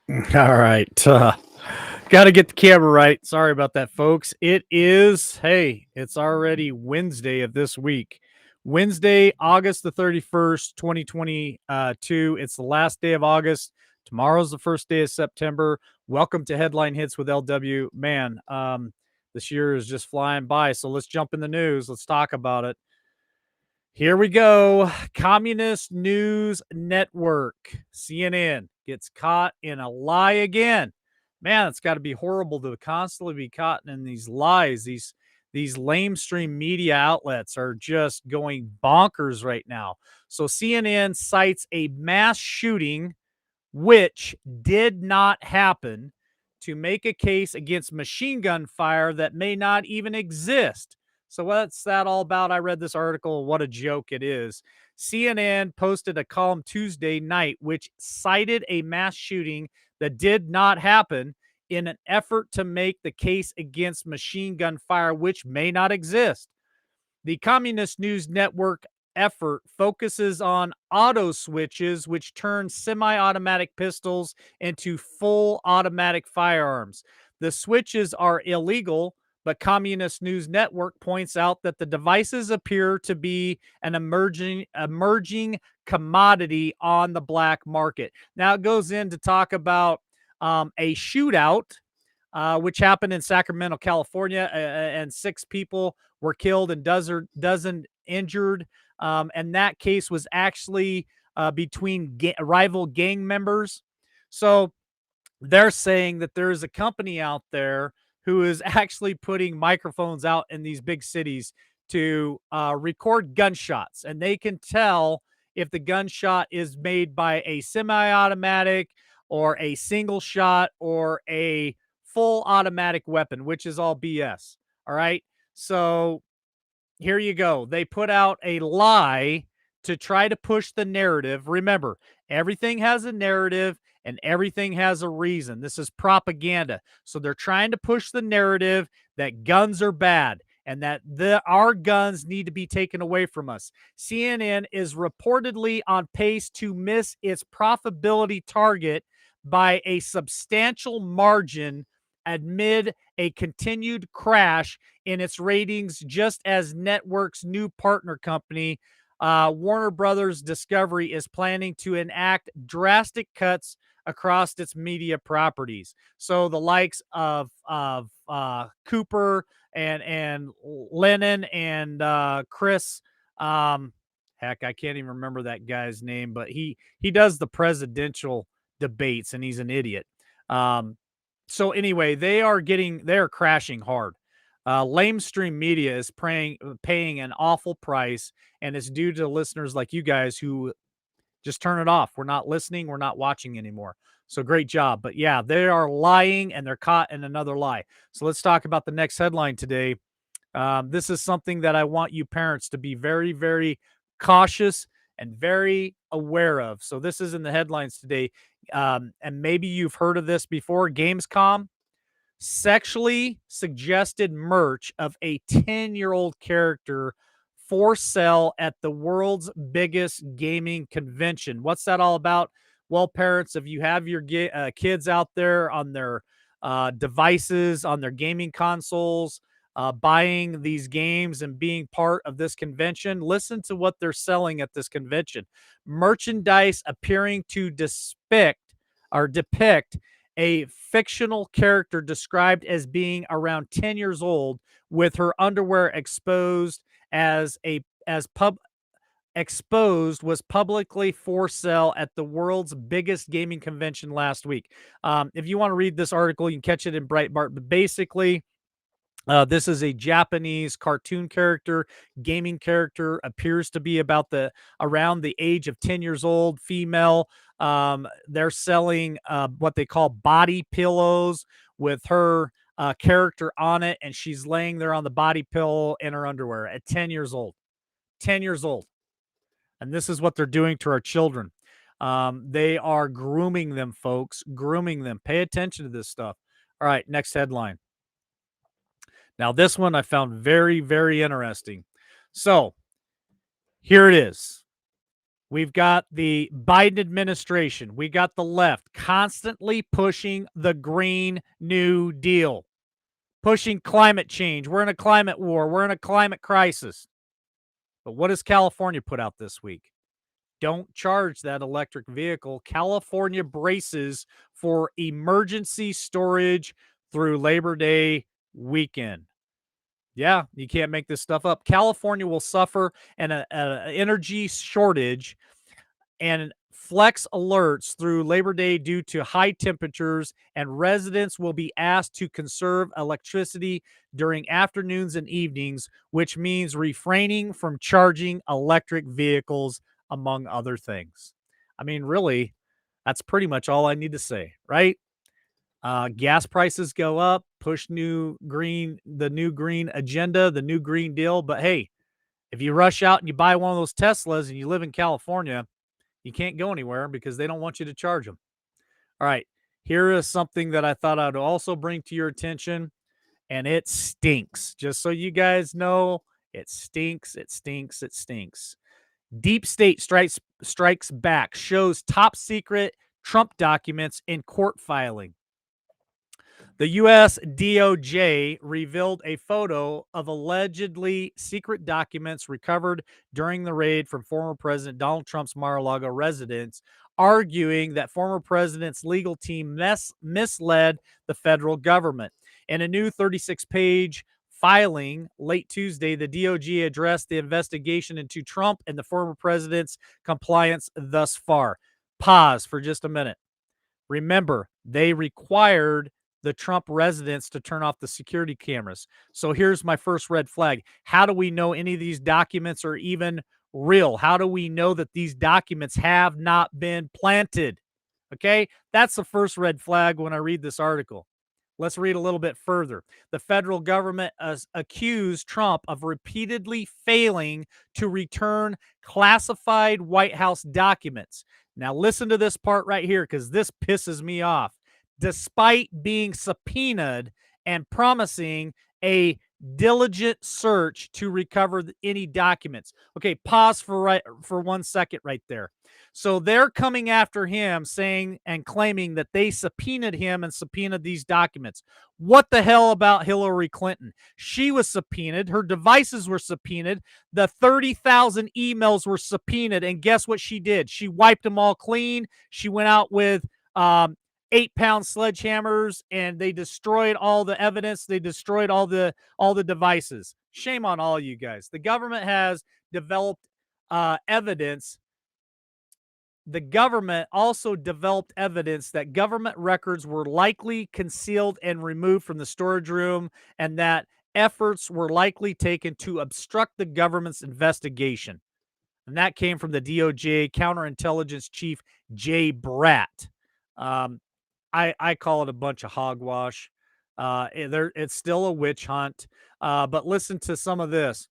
All right. Got to get the camera right. Sorry about that, folks. It's already Wednesday of this week. Wednesday, August the 31st, 2022. It's the last day of August. Tomorrow's the first day of September. Welcome to Headline Hits with LW. Man, this year is just flying by. So let's jump in the news. Let's talk about it. Here we go. Communist News Network, CNN, gets caught in a lie again. Man, it's got to be horrible to constantly be caught in these lies. These lamestream media outlets are just going bonkers right now. So CNN cites a mass shooting which did not happen to make a case against machine gun fire that may not even exist. So, what's that all about? I read this article. What a joke it is. CNN posted a column Tuesday night which cited a mass shooting that did not happen in an effort to make the case against machine gun fire, which may not exist. The Communist News Network effort focuses on auto switches, which turn semi automatic pistols into full automatic firearms. The switches are illegal, but Communist News Network points out that the devices appear to be an emerging commodity on the black market. Now it goes in to talk about a shootout which happened in Sacramento, California, and 6 people were killed and dozen injured. And that case was actually between rival gang members. So they're saying that there is a company out there who is actually putting microphones out in these big cities to record gunshots, and they can tell if the gunshot is made by a semi-automatic or a single shot or a full automatic weapon, which is all BS. All right. So here you go. They put out a lie to try to push the narrative. Remember, everything has a narrative and everything has a reason. This is propaganda. So they're trying to push the narrative that guns are bad and that our guns need to be taken away from us. CNN is reportedly on pace to miss its profitability target by a substantial margin amid a continued crash in its ratings, just as network's new partner company, Warner Brothers Discovery, is planning to enact drastic cuts across its media properties. So the likes of Cooper and Lennon and Chris, heck, I can't even remember that guy's name, but he does the presidential debates and he's an idiot. So anyway, they're crashing hard. Lamestream media is paying an awful price, and it's due to listeners like you guys who just turn it off. We're not listening. We're not watching anymore. So great job. But yeah, they are lying and they're caught in another lie. So let's talk about the next headline today. This is something that I want you parents to be very, very cautious and very aware of. So this is in the headlines today. And maybe you've heard of this before. Gamescom sexually suggested merch of a 10-year-old character for sale at the world's biggest gaming convention. What's that all about? Well, parents, if you have your kids out there on their devices, on their gaming consoles, buying these games and being part of this convention, listen to what they're selling at this convention. Merchandise appearing to depict a fictional character described as being around 10 years old with her underwear exposed as pub exposed was publicly for sale at the world's biggest gaming convention last week. If you want to read this article, you can catch it in Breitbart, but basically this is a Japanese cartoon character, gaming character, appears to be around the age of 10 years old, female. They're selling what they call body pillows with her character on it, and she's laying there on the body pillow in her underwear at 10 years old. 10 years old. And this is what they're doing to our children. They are grooming them, folks, grooming them. Pay attention to this stuff. All right, next headline. Now, this one I found very, very interesting. So here it is. We've got the Biden administration. We got the left constantly pushing the Green New Deal, pushing climate change. We're in a climate war. We're in a climate crisis. But what does California put out this week? Don't charge that electric vehicle. California braces for emergency storage through Labor Day weekend. Yeah, you can't make this stuff up. California will suffer an energy shortage and flex alerts through Labor Day due to high temperatures, and residents will be asked to conserve electricity during afternoons and evenings, which means refraining from charging electric vehicles, among other things. I mean, really, that's pretty much all I need to say, right? Gas prices go up, push the new green agenda, the new green deal. But hey, if you rush out and you buy one of those Teslas and you live in California, you can't go anywhere because they don't want you to charge them. All right. Here is something that I thought I'd also bring to your attention, and it stinks. Just so you guys know, it stinks. It stinks. It stinks. Deep State strikes back, shows top secret Trump documents in court filing. The U.S. DOJ revealed a photo of allegedly secret documents recovered during the raid from former President Donald Trump's Mar-a-Lago residence, arguing that former president's legal team misled the federal government. In a new 36-page filing late Tuesday, the DOJ addressed the investigation into Trump and the former president's compliance thus far. Pause for just a minute. Remember, they required the Trump residents to turn off the security cameras. So here's my first red flag. How do we know any of these documents are even real? How do we know that these documents have not been planted? Okay, that's the first red flag when I read this article. Let's read a little bit further. The federal government accused Trump of repeatedly failing to return classified White House documents. Now, listen to this part right here because this pisses me off. Despite being subpoenaed and promising a diligent search to recover any documents. Okay, pause for 1 second right there. So they're coming after him saying and claiming that they subpoenaed him and subpoenaed these documents. What the hell about Hillary Clinton? She was subpoenaed. Her devices were subpoenaed. The 30,000 emails were subpoenaed. And guess what she did? She wiped them all clean. She went out with 8-pound sledgehammers and they destroyed all the evidence. They destroyed all the devices. Shame on all you guys. The government has developed evidence. The government also developed evidence that government records were likely concealed and removed from the storage room, and that efforts were likely taken to obstruct the government's investigation. And that came from the DOJ counterintelligence chief, Jay Bratt. I call it a bunch of hogwash. It's still a witch hunt. But listen to some of this.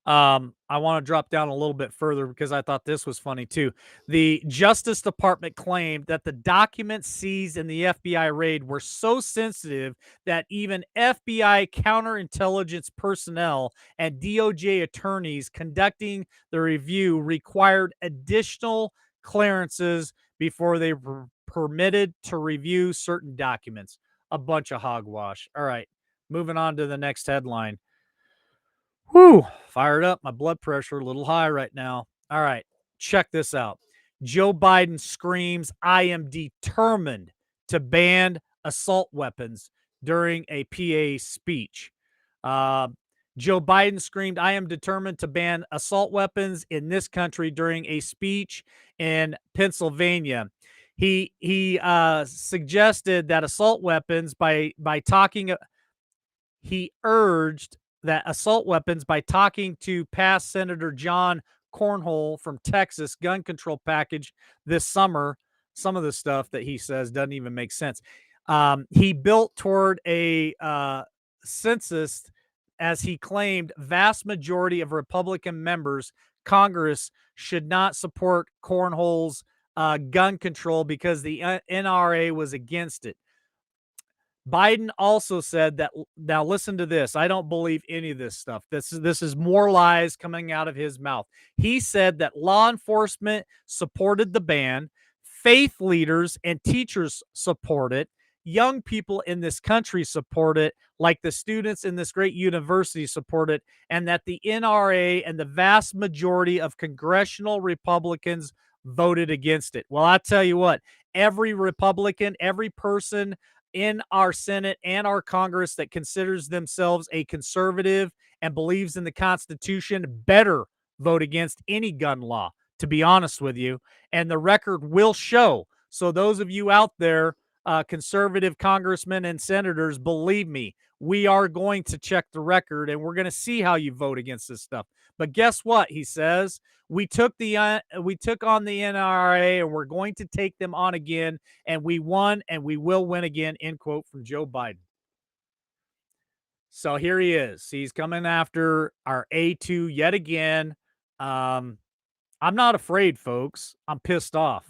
I want to drop down a little bit further because I thought this was funny too. The Justice Department claimed that the documents seized in the FBI raid were so sensitive that even FBI counterintelligence personnel and DOJ attorneys conducting the review required additional clearances before they were permitted to review certain documents. A bunch of hogwash. All right, moving on to the next headline. Whew, fired up. My blood pressure a little high right now. All right, check this out. Joe Biden screams, "I am determined to ban assault weapons" during a PA speech. Uh, Joe Biden screamed, "I am determined to ban assault weapons in this country" during a speech in Pennsylvania. He suggested that assault weapons by talking. He urged that assault weapons by talking to past Senator John Cornhole from Texas gun control package this summer. Some of the stuff that he says doesn't even make sense. He built toward a census, as he claimed, vast majority of Republican members Congress should not support Cornhole's gun control because the NRA was against it. Biden also said that, now listen to this. I don't believe any of this stuff. This is more lies coming out of his mouth. He said that law enforcement supported the ban, faith leaders and teachers support it, young people in this country support it, like the students in this great university support it, and that the NRA and the vast majority of congressional Republicans voted against it. Well, I tell you what, every Republican, every person in our Senate and our Congress that considers themselves a conservative and believes in the Constitution better vote against any gun law, to be honest with you. And the record will show. So, those of you out there, conservative congressmen and senators, believe me, we are going to check the record and we're going to see how you vote against this stuff. But guess what? He says we took on the NRA and we're going to take them on again, and we won and we will win again, end quote, from Joe Biden. So here he is. He's coming after our A2 yet again. I'm not afraid, folks. I'm pissed off.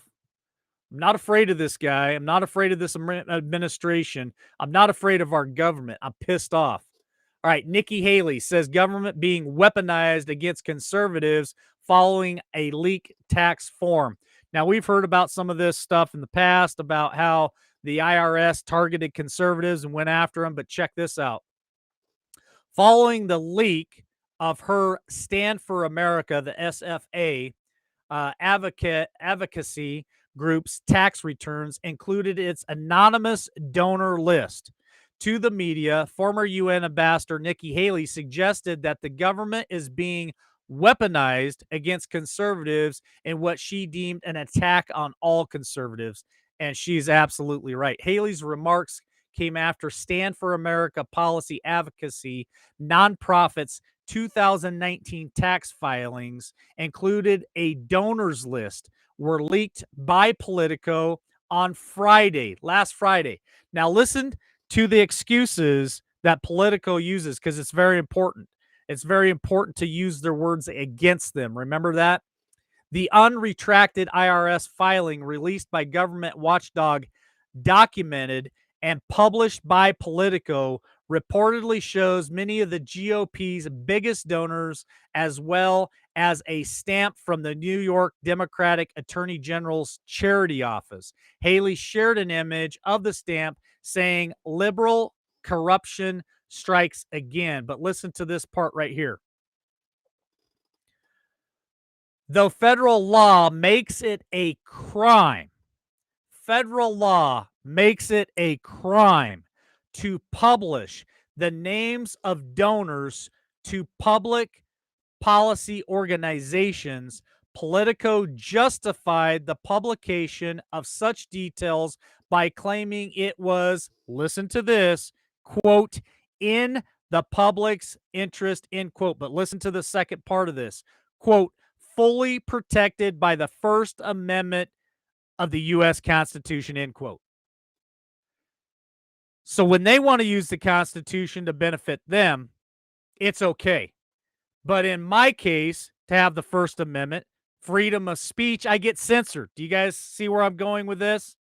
I'm not afraid of this guy. I'm not afraid of this administration. I'm not afraid of our government. I'm pissed off. All right, Nikki Haley says government being weaponized against conservatives following a leak tax form. Now, we've heard about some of this stuff in the past about how the IRS targeted conservatives and went after them, but check this out. Following the leak of her Stand for America, the SFA, advocacy group's tax returns included its anonymous donor list. To the media, former UN Ambassador Nikki Haley suggested that the government is being weaponized against conservatives in what she deemed an attack on all conservatives. And she's absolutely right. Haley's remarks came after Stand for America policy advocacy nonprofits 2019 tax filings included a donors list were leaked by Politico on Friday, last Friday. Now listen to the excuses that Politico uses, because it's very important. It's very important to use their words against them. Remember that? The unretracted IRS filing released by government watchdog documented and published by Politico reportedly shows many of the GOP's biggest donors, as well as a stamp from the New York Democratic Attorney General's charity office. Haley shared an image of the stamp saying liberal corruption strikes again. But listen to this part right here. Though federal law makes it a crime, federal law makes it a crime to publish the names of donors to public policy organizations, Politico justified the publication of such details by claiming it was, listen to this, quote, in the public's interest, end quote. But listen to the second part of this, quote, fully protected by the First Amendment of the U.S. Constitution, end quote. So when they want to use the Constitution to benefit them, it's okay. But in my case, to have the First Amendment, freedom of speech, I get censored. Do you guys see where I'm going with this?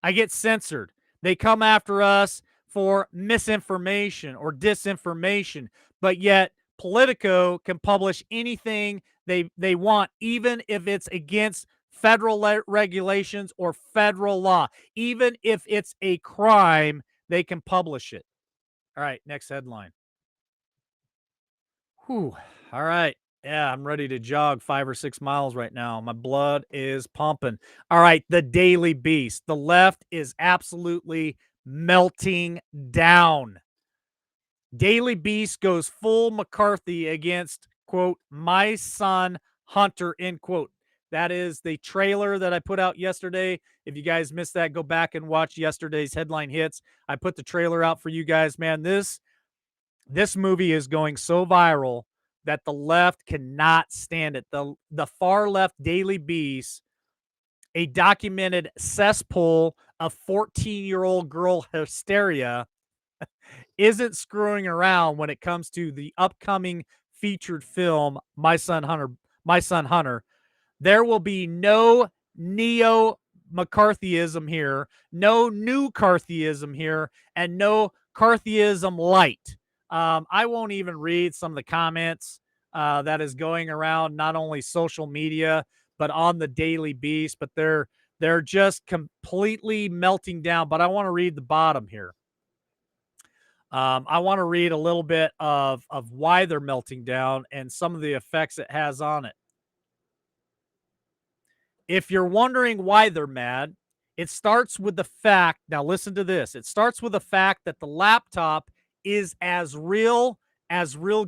I get censored. They come after us for misinformation or disinformation, but yet Politico can publish anything they want, even if it's against federal regulations or federal law. Even if it's a crime, they can publish it. All right, next headline. Whew. All right. Yeah, I'm ready to jog 5 or 6 miles right now. My blood is pumping. All right, the Daily Beast. The left is absolutely melting down. Daily Beast goes full McCarthy against, quote, my son Hunter, end quote. That is the trailer that I put out yesterday. If you guys missed that, go back and watch yesterday's headline hits. I put the trailer out for you guys, man. This movie is going so viral that the left cannot stand it. The far left Daily Beast, a documented cesspool of 14-year-old girl hysteria, isn't screwing around when it comes to the upcoming featured film, My Son Hunter. There will be no neo McCarthyism here, no new Carthyism here, and no Carthyism light. I won't even read some of the comments that is going around not only social media but on the Daily Beast. But they're just completely melting down. But I want to read the bottom here. I want to read a little bit of why they're melting down and some of the effects it has on it. If you're wondering why they're mad, it starts with the fact, now listen to this. It starts with the fact that the laptop is as real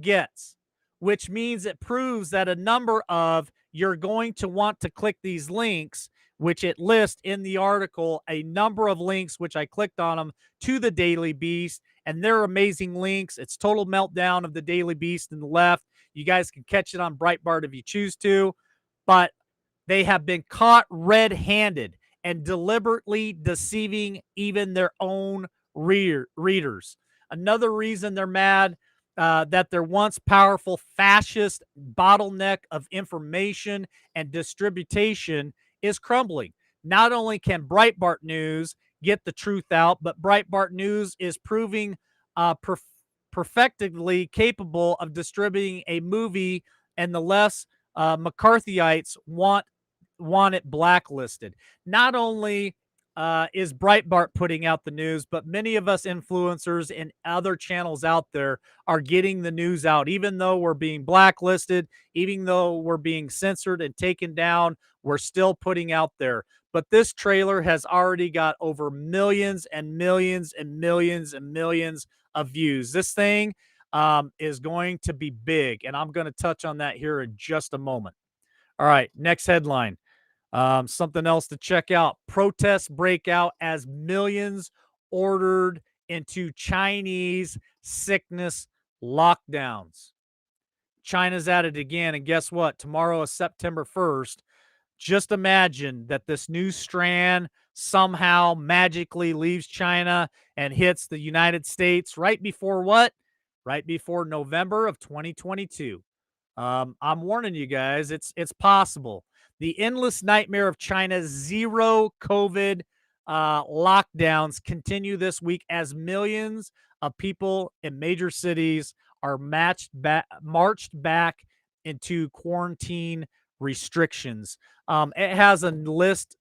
gets, which means it proves that a number of you're going to want to click these links, which it lists in the article, a number of links, which I clicked on them to the Daily Beast, and they're amazing links. It's total meltdown of the Daily Beast in the left. You guys can catch it on Breitbart if you choose to, but they have been caught red-handed and deliberately deceiving even their own readers. Another reason they're mad, that their once powerful fascist bottleneck of information and distribution is crumbling. Not only can Breitbart News get the truth out, but Breitbart News is proving perfectly capable of distributing a movie, and the less McCarthyites want it blacklisted. Not only is Breitbart putting out the news, but many of us influencers and other channels out there are getting the news out. Even though we're being blacklisted, even though we're being censored and taken down, we're still putting out there. But this trailer has already got over millions and millions and millions and millions of views. This thing is going to be big, and I'm going to touch on that here in just a moment. All right, next headline. Something else to check out. Protests break out as millions ordered into Chinese sickness lockdowns. China's at it again. And guess what? Tomorrow is September 1st. Just imagine that this new strand somehow magically leaves China and hits the United States right before what? Right before November of 2022. I'm warning you guys, it's possible. The endless nightmare of China's zero COVID lockdowns continue this week as millions of people in major cities are marched back into quarantine restrictions. It has a list.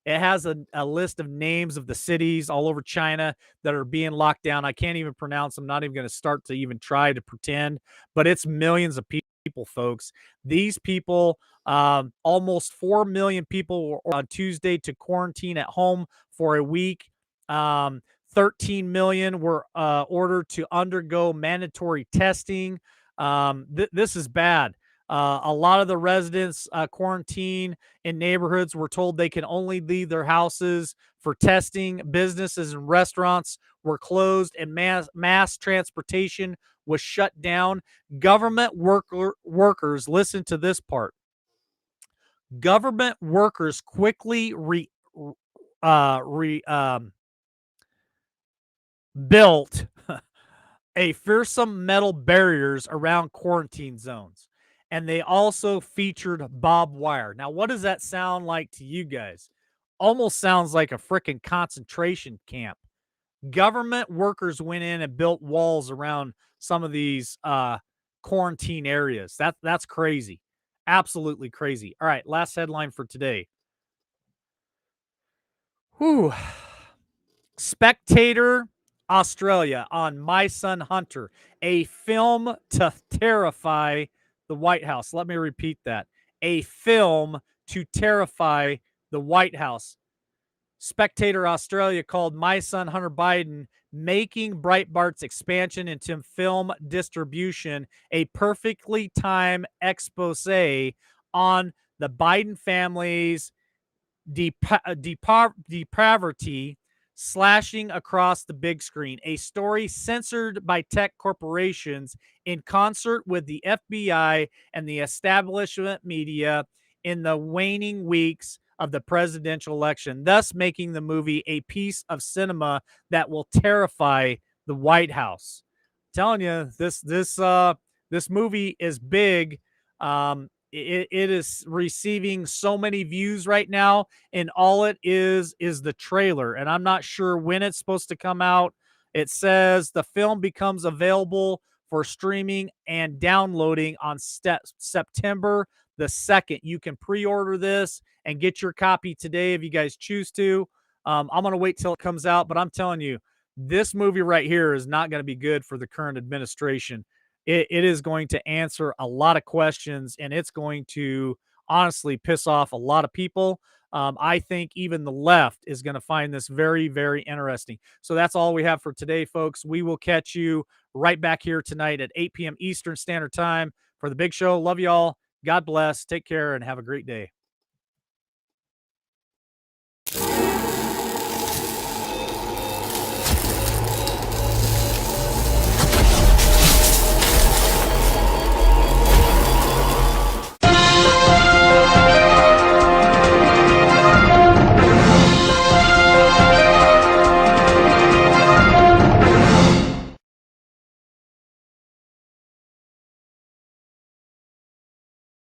It has a list of names of the cities all over China that are being locked down. I can't even pronounce them. Not even going to start to even try to pretend, but it's millions of people, folks. These people, almost 4 million people were on Tuesday to quarantine at home for a week. 13 million were ordered to undergo mandatory testing. This is bad. A lot of the residents quarantine in neighborhoods were told they can only leave their houses for testing. Businesses and restaurants were closed, and mass transportation was shut down. Government workers, listen to this part. Government workers quickly built a fearsome metal barriers around quarantine zones. And they also featured barbed wire. Now, what does that sound like to you guys? Almost sounds like a freaking concentration camp. Government workers went in and built walls around some of these quarantine areas. That's crazy. Absolutely crazy. All right, last headline for today. Whew. Spectator Australia on My Son Hunter, a film to terrify the White House. Let me repeat that. A film to terrify the White House. Spectator Australia called My Son Hunter Biden making Breitbart's expansion into film distribution a perfectly timed expose on the Biden family's depravity slashing across the big screen, a story censored by tech corporations in concert with the FBI and the establishment media in the waning weeks of the presidential election, thus making the movie a piece of cinema that will terrify the White House. I'm telling you, this movie is big. it is receiving so many views right now, and all it is the trailer, and I'm not sure when it's supposed to come out. It says the film becomes available for streaming and downloading on September the 2nd. You can pre-order this and get your copy today if you guys choose to. I'm gonna wait till it comes out, but I'm telling you, this movie right here is not going to be good for the current administration. It is going to answer a lot of questions, and it's going to honestly piss off a lot of people. I think even the left is going to find this very, very interesting. So that's all we have for today, folks. We will catch you right back here tonight at 8 p.m. Eastern Standard Time for the big show. Love y'all. God bless. Take care and have a great day.